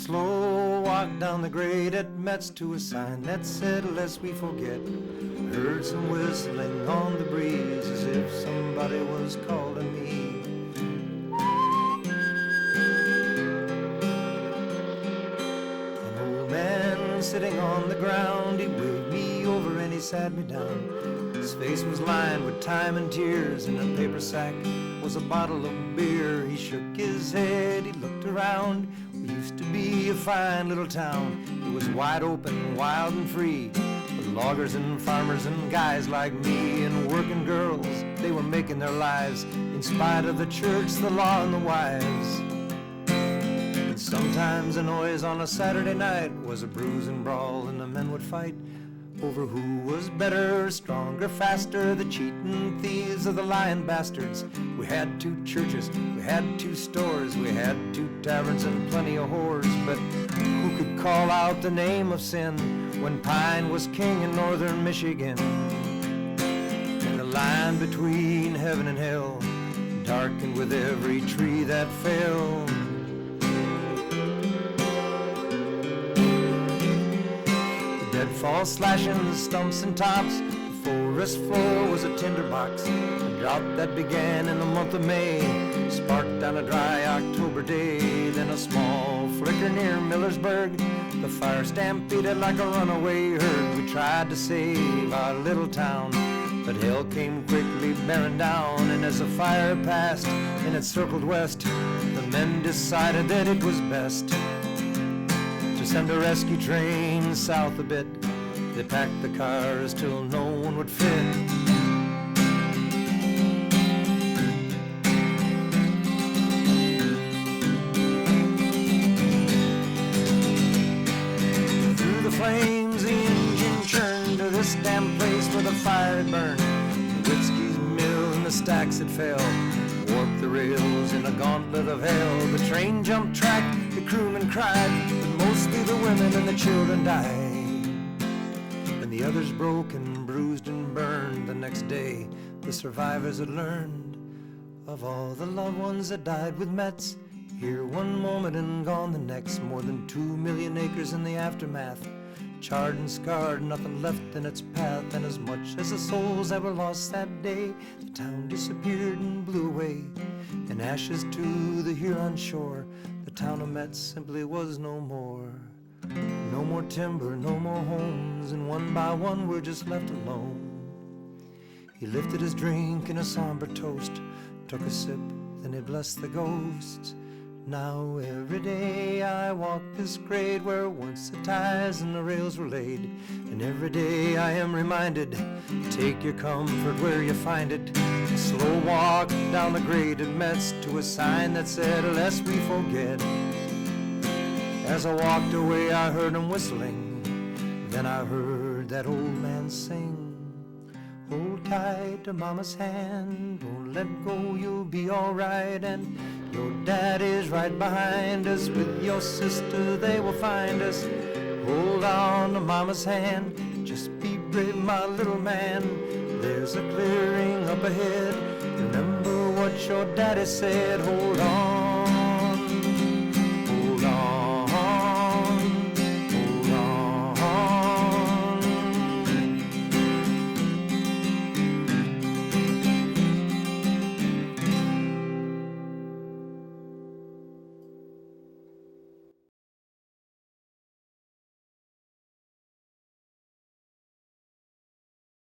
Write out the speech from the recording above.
slow walk down the grade at Metz to a sign that said, lest we forget. Heard some whistling on the breeze as if somebody was calling me. An old man sitting on the ground, he wheeled me over and he sat me down. His face was lined with time and tears, and in a paper sack was a bottle of beer. He shook his head, he looked around. We used to be a fine little town. It was wide open, wild and free, with loggers and farmers and guys like me and working girls. They were making their lives in spite of the church, the law, and the wives. And sometimes a noise on a Saturday night was a bruise and brawl, and the men would fight over who was better, stronger, faster, the cheating thieves or the lying bastards. We had 2 churches, we had 2 stores, we had 2 taverns and plenty of whores. But who could call out the name of sin when Pine was king in northern Michigan? And the line between heaven and hell darkened with every tree that fell. Deadfall slashing stumps and tops. The forest floor was a tinderbox. A drought that began in the month of May sparked on a dry October day. Then a small flicker near Millersburg. The fire stampeded like a runaway herd. We tried to save our little town, but hell came quickly bearing down. And as the fire passed and it circled west, the men decided that it was best to send a rescue train south a bit. They packed the cars till no one would fit. Through the flames the engine churned to this damn place where the fire had burned. The whiskey's mill and the stacks had fell, warped the rails in a gauntlet of hell. The train jumped track, the crewmen cried, but mostly the women and the children died. And the others broke and bruised and burned. The next day the survivors had learned of all the loved ones that died with Metz. Here one moment and gone the next. More than 2 million acres in the aftermath, charred and scarred, nothing left in its path. And as much as the souls that were lost that day, the town disappeared and blew away in ashes to the Huron shore. The town of Metz simply was no more. No more timber, no more homes, and one by one we're just left alone. He lifted his drink in a somber toast, took a sip, then he blessed the ghosts. Now every day I walk this grade where once the ties and the rails were laid. And every day I am reminded, take your comfort where you find it. A slow walk down the grade at Metz to a sign that said, lest we forget. As I walked away I heard him whistling, then I heard that old man sing. Hold tight to mama's hand, don't let go, you'll be alright. And your daddy's right behind us, with your sister they will find us. Hold on to mama's hand, just be brave my little man. There's a clearing up ahead, remember what your daddy said. Hold on